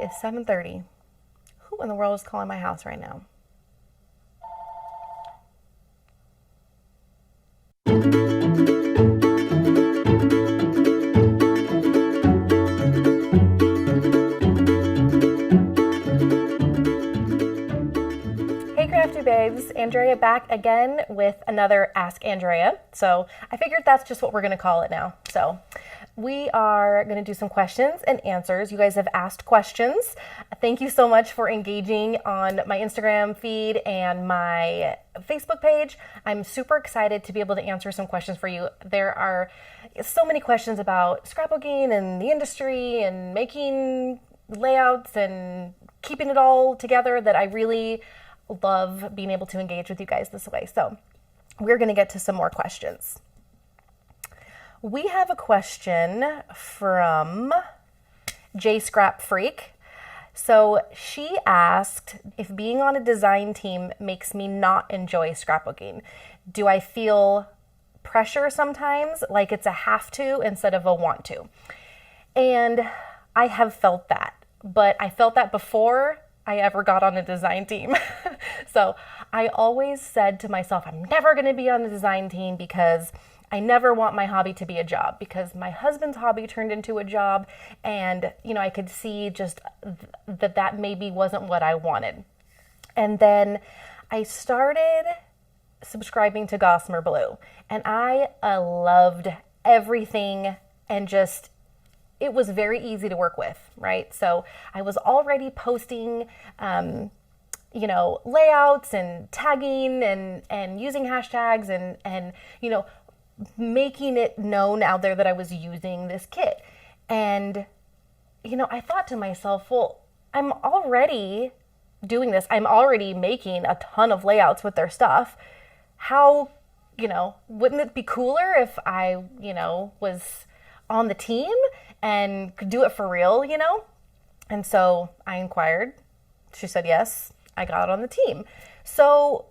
is 7:30. Who in the world is calling my house right now? Hey Crafty Babes, Andrea back again with another Ask Andrea. So I figured that's just what we're going to call it now. So we are going to do some questions and answers. You guys have asked questions. Thank you so much for engaging on my Instagram feed and my Facebook page. I'm super excited to be able to answer some questions for you. There are so many questions about scrapbooking and the industry and making layouts and keeping it all together that I really love being able to engage with you guys this way. So we're going to get to some more questions. We have a question from J Scrap Freak. So she asked if being on a design team makes me not enjoy scrapbooking. Do I feel pressure sometimes, like it's a have to instead of a want to? And I have felt that, but I felt that before I ever got on a design team. So I always said to myself, I'm never going to be on a design team because I never want my hobby to be a job, because my husband's hobby turned into a job, and I could see just that maybe wasn't what I wanted. And then I started subscribing to Gossamer Blue, and I loved everything, and just it was very easy to work with, right? So I was already posting, layouts and tagging and using hashtags and making it known out there that I was using this kit. And, I thought to myself, well, I'm already doing this. I'm already making a ton of layouts with their stuff. How, wouldn't it be cooler if I, was on the team and could do it for real, And so I inquired. She said yes. I got on the team. So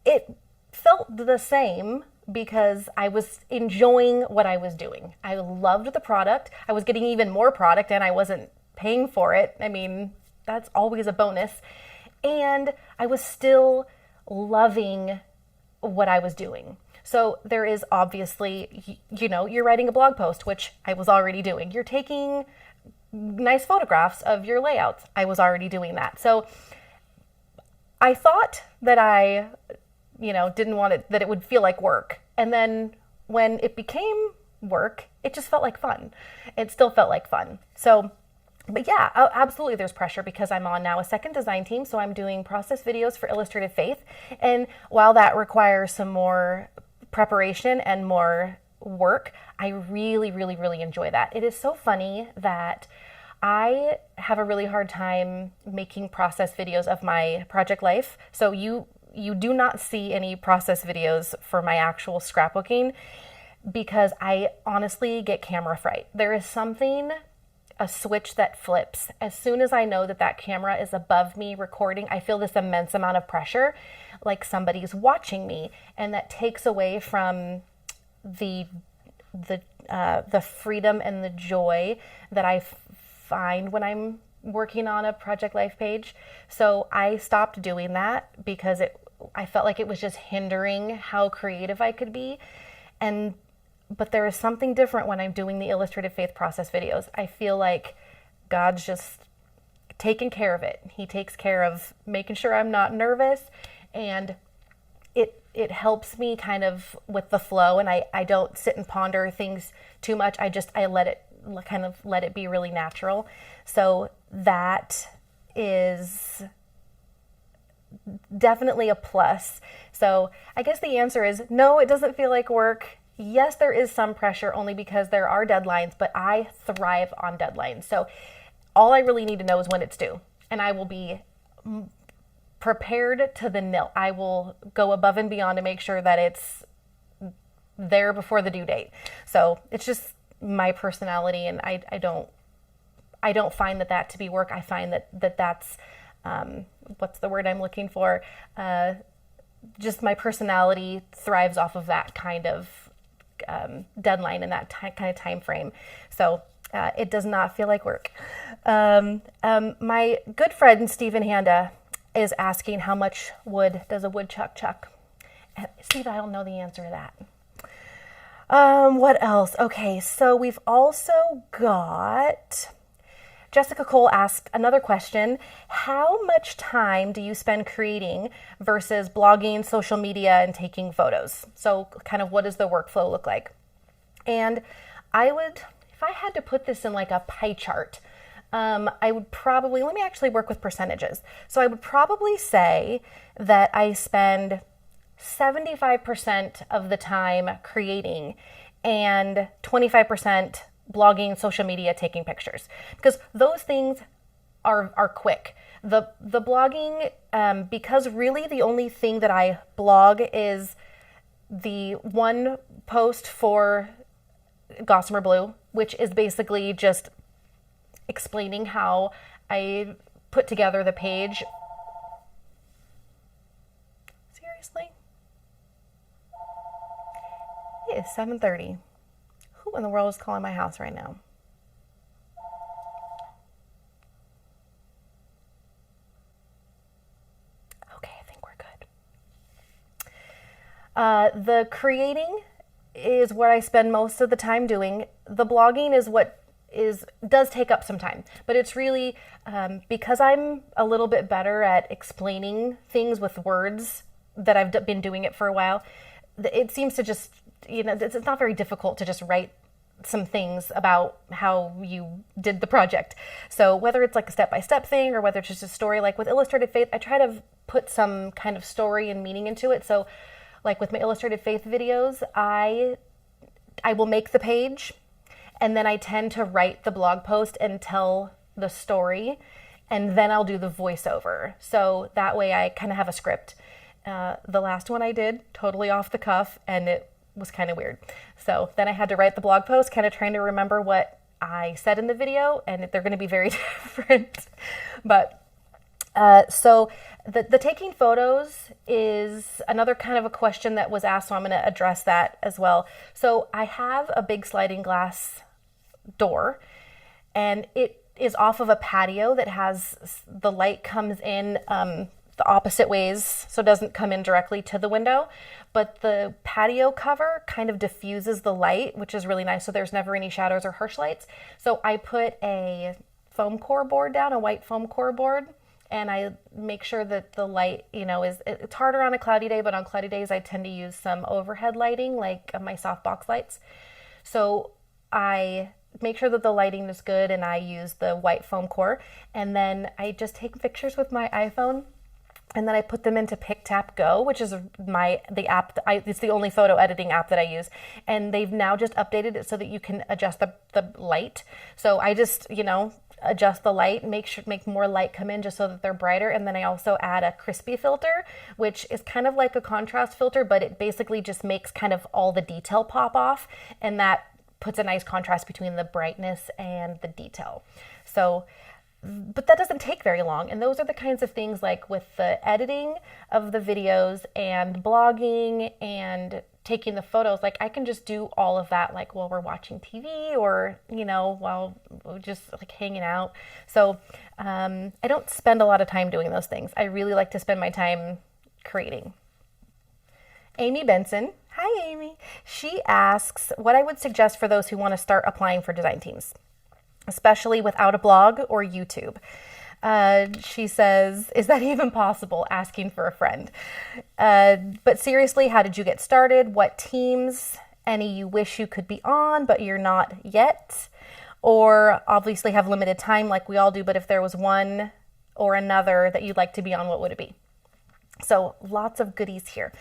it felt the same because I was enjoying what I was doing. I loved the product. I was getting even more product and I wasn't paying for it. I mean, that's always a bonus. And I was still loving what I was doing. So there is obviously, you're writing a blog post, which I was already doing. You're taking nice photographs of your layouts. I was already doing that. So I thought that I, didn't want it, that it would feel like work. And then when it became work, it just felt like fun. It still felt like fun. So, but yeah, absolutely there's pressure because I'm on now a second design team. So I'm doing process videos for Illustrated Faith. And while that requires some more preparation and more work, I really, really, really enjoy that. It is so funny that I have a really hard time making process videos of my project life. So you do not see any process videos for my actual scrapbooking because I honestly get camera fright. There is a switch that flips. As soon as I know that camera is above me recording, I feel this immense amount of pressure, like somebody's watching me, and that takes away from the freedom and the joy that I find when I'm working on a project life page. So I stopped doing that because I felt like it was just hindering how creative I could be. But there is something different when I'm doing the Illustrated Faith process videos. I feel like God's just taking care of it. He takes care of making sure I'm not nervous, and it helps me kind of with the flow, and I don't sit and ponder things too much. I let it be really natural. So that is definitely a plus. So I guess the answer is no, it doesn't feel like work. Yes, there is some pressure only because there are deadlines, but I thrive on deadlines. So all I really need to know is when it's due, and I will be prepared to the nil. I will go above and beyond to make sure that it's there before the due date. So it's just my personality, and I don't find that to be work. I find that's what's the word I'm looking for? Just my personality thrives off of that kind of deadline and that kind of time frame. So It does not feel like work. My good friend Stephen Handa is asking, how much wood does a woodchuck chuck? And Steve, I don't know the answer to that. What else? Okay, so we've also got Jessica Cole asked another question. How much time do you spend creating versus blogging, social media, and taking photos? So kind of what does the workflow look like? And I would, if I had to put this in like a pie chart, I would probably, let me actually work with percentages. So I would probably say that I spend 75% of the time creating and 25% blogging, social media, taking pictures, because those things are quick. The blogging, because really the only thing that I blog is the one post for Gossamer Blue, which is basically just explaining how I put together the page. Seriously? It is 7:30. Who in the world is calling my house right now? Okay, I think we're good. The creating is what I spend most of the time doing. The blogging is what does take up some time, but it's really because I'm a little bit better at explaining things with words that I've been doing it for a while. It seems to just, it's not very difficult to just write some things about how you did the project. So whether it's like a step-by-step thing or whether it's just a story, like with Illustrated Faith, I try to put some kind of story and meaning into it. So like with my Illustrated Faith videos, I will make the page, and then I tend to write the blog post and tell the story, and then I'll do the voiceover. So that way I kind of have a script. The last one I did, totally off the cuff, and it was kind of weird. So then I had to write the blog post, kind of trying to remember what I said in the video, and they're going to be very different. But so the taking photos is another kind of a question that was asked, so I'm going to address that as well. So I have a big sliding glass door, and it is off of a patio that has, the light comes in the opposite ways, so it doesn't come in directly to the window, but the patio cover kind of diffuses the light, which is really nice, so there's never any shadows or harsh lights. So I put a foam core board down, a white foam core board, and I make sure that the light, it's harder on a cloudy day, but on cloudy days I tend to use some overhead lighting, like my softbox lights. So I make sure that the lighting is good, and I use the white foam core, and then I just take pictures with my iPhone, and then I put them into PicTapGo, which is the app. It's the only photo editing app that I use, and they've now just updated it so that you can adjust the light. So I just adjust the light, make more light come in just so that they're brighter, and then I also add a crispy filter, which is kind of like a contrast filter, but it basically just makes kind of all the detail pop off, and that puts a nice contrast between the brightness and the detail. So, but that doesn't take very long, and those are the kinds of things, like with the editing of the videos and blogging and taking the photos, like I can just do all of that like while we're watching TV or while we're just like hanging out. So I don't spend a lot of time doing those things. I really like to spend my time creating. Amy Benson, hi Amy, she asks what I would suggest for those who want to start applying for design teams, especially without a blog or YouTube. She says, is that even possible? Asking for a friend. But seriously, how did you get started? What teams? Any you wish you could be on, but you're not yet? Or obviously have limited time like we all do, but if there was one or another that you'd like to be on, what would it be? So lots of goodies here.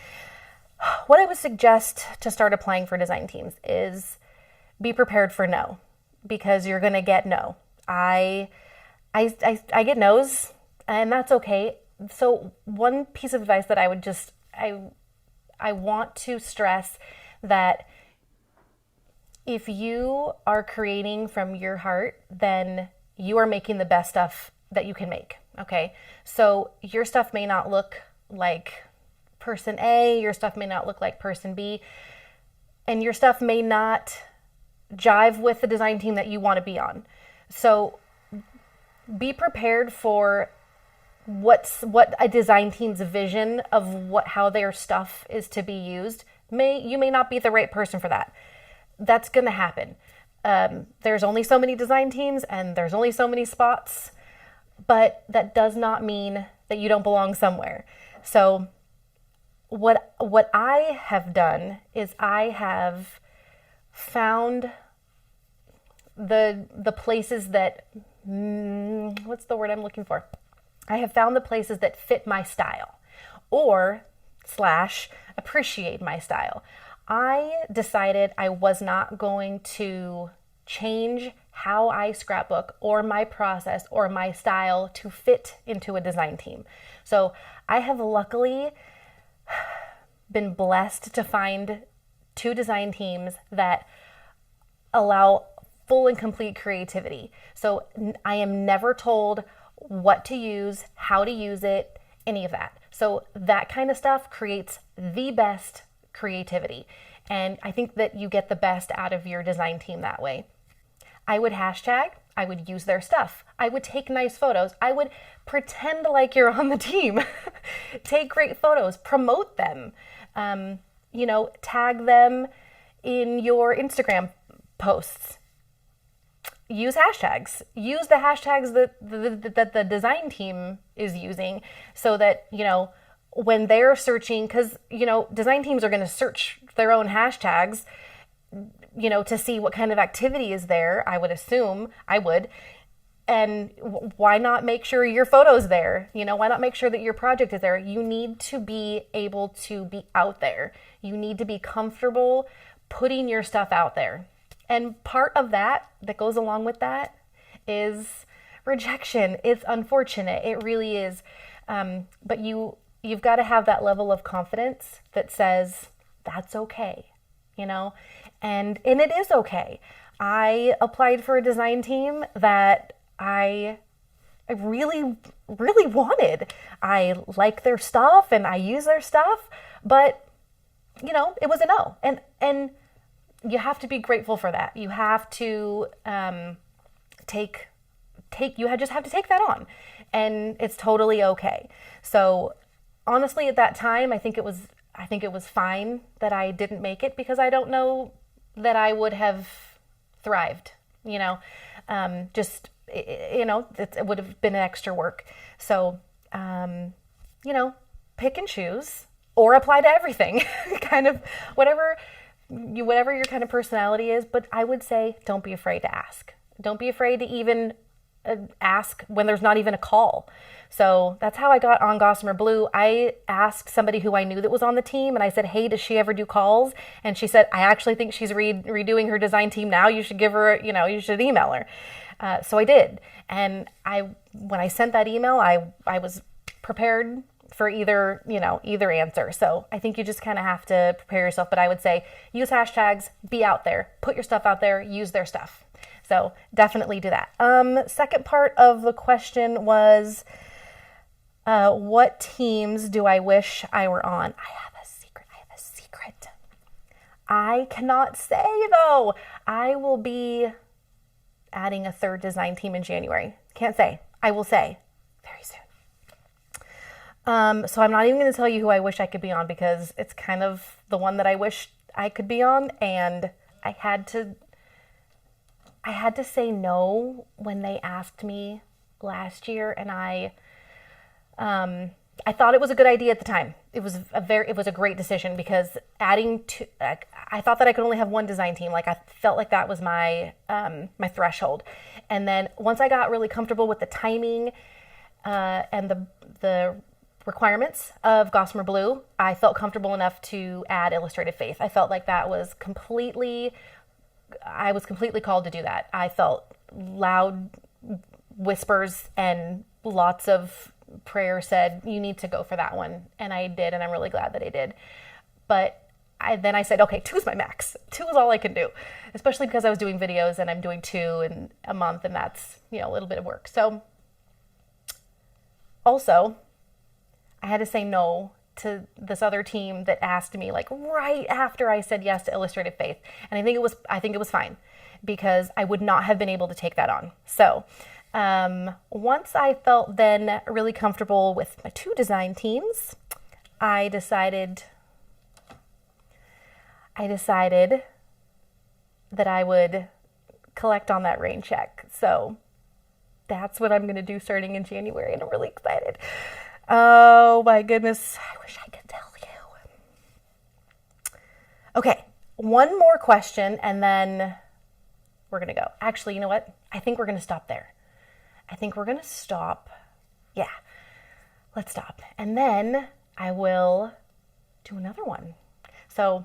What I would suggest to start applying for design teams is be prepared for no, because you're going to get no. I get no's, and that's okay. So one piece of advice that I would I want to stress that if you are creating from your heart, then you are making the best stuff that you can make, okay? So your stuff may not look like person A, your stuff may not look like person B, and your stuff may not jive with the design team that you want to be on. So be prepared for what a design team's vision of how their stuff is to be used. You may not be the right person for that. That's going to happen. There's only so many design teams and there's only so many spots, but that does not mean that you don't belong somewhere. So what I have done is I have found the places that, what's the word I'm looking for? I have found the places that fit my style or / appreciate my style. I decided I was not going to change how I scrapbook or my process or my style to fit into a design team. So I have luckily been blessed to find 2 design teams that allow full and complete creativity. So I am never told what to use, how to use it, any of that. So that kind of stuff creates the best creativity. And I think that you get the best out of your design team that way. I would hashtag, I would use their stuff. I would take nice photos. I would pretend like you're on the team. Take great photos, promote them, tag them in your Instagram posts. Use hashtags. Use the hashtags that the design team is using so that, when they're searching, because, design teams are going to search their own hashtags, to see what kind of activity is there, I would assume. I would. And why not make sure your photo's there? Why not make sure that your project is there? You need to be able to be out there. You need to be comfortable putting your stuff out there. And part of that goes along with that is rejection. It's unfortunate. It really is. But you've got to have that level of confidence that says, that's okay, and it is okay. I applied for a design team that I really, really wanted. I like their stuff and I use their stuff, but it was a no. And you have to be grateful for that. You have to just have to take that on, and it's totally okay. So honestly, at that time, I think it was fine that I didn't make it, because I don't know that I would have thrived. It would have been extra work. So pick and choose or apply to everything, kind of whatever your kind of personality is. But I would say, don't be afraid to ask. Don't be afraid to even ask when there's not even a call. So that's how I got on Gossamer Blue. I asked somebody who I knew that was on the team, and I said, hey, does she ever do calls? And she said, I actually think she's redoing her design team now. You should give her, you should email her. So I did. And when I sent that email, I was prepared for either answer. So I think you just kind of have to prepare yourself. But I would say use hashtags, be out there, put your stuff out there, use their stuff. So definitely do that. Second part of the question was, what teams do I wish I were on? I have a secret. I cannot say, though. I will be adding a 3rd design team in January. Can't say. I will say very soon. So I'm not even going to tell you who I wish I could be on, because it's kind of the one that I wish I could be on, and I had to say no when they asked me last year, and I thought it was a good idea at the time. It was a great decision, because I thought that I could only have one design team. Like, I felt like that was my threshold. And then once I got really comfortable with the timing and the requirements of Gossamer Blue, I felt comfortable enough to add Illustrated Faith. I felt like I was completely called to do that. I felt loud whispers and lots of prayer said, you need to go for that one. And I did, and I'm really glad that I did. But then I said, okay, 2 is my max. 2 is all I can do, especially because I was doing videos and I'm doing 2 in a month, and that's, a little bit of work. So also, I had to say no to this other team that asked me, like, right after I said yes to Illustrated Faith. And I think it was fine. because I would not have been able to take that on. So once I felt then really comfortable with my 2 design teams, I decided that I would collect on that rain check. So that's what I'm going to do starting in January, and I'm really excited. Oh my goodness, I wish I could tell you. Okay, one more question and then we're going to go. Actually, you know what? I think we're going to stop there. I think we're going to stop. Yeah, let's stop. And then I will do another one. So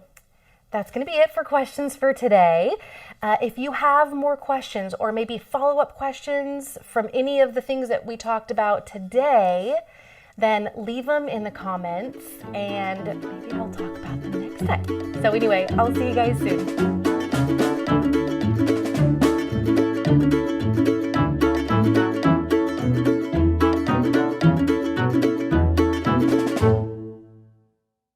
that's going to be it for questions for today. If you have more questions or maybe follow-up questions from any of the things that we talked about today, then leave them in the comments and maybe I'll talk about them next time. So anyway, I'll see you guys soon.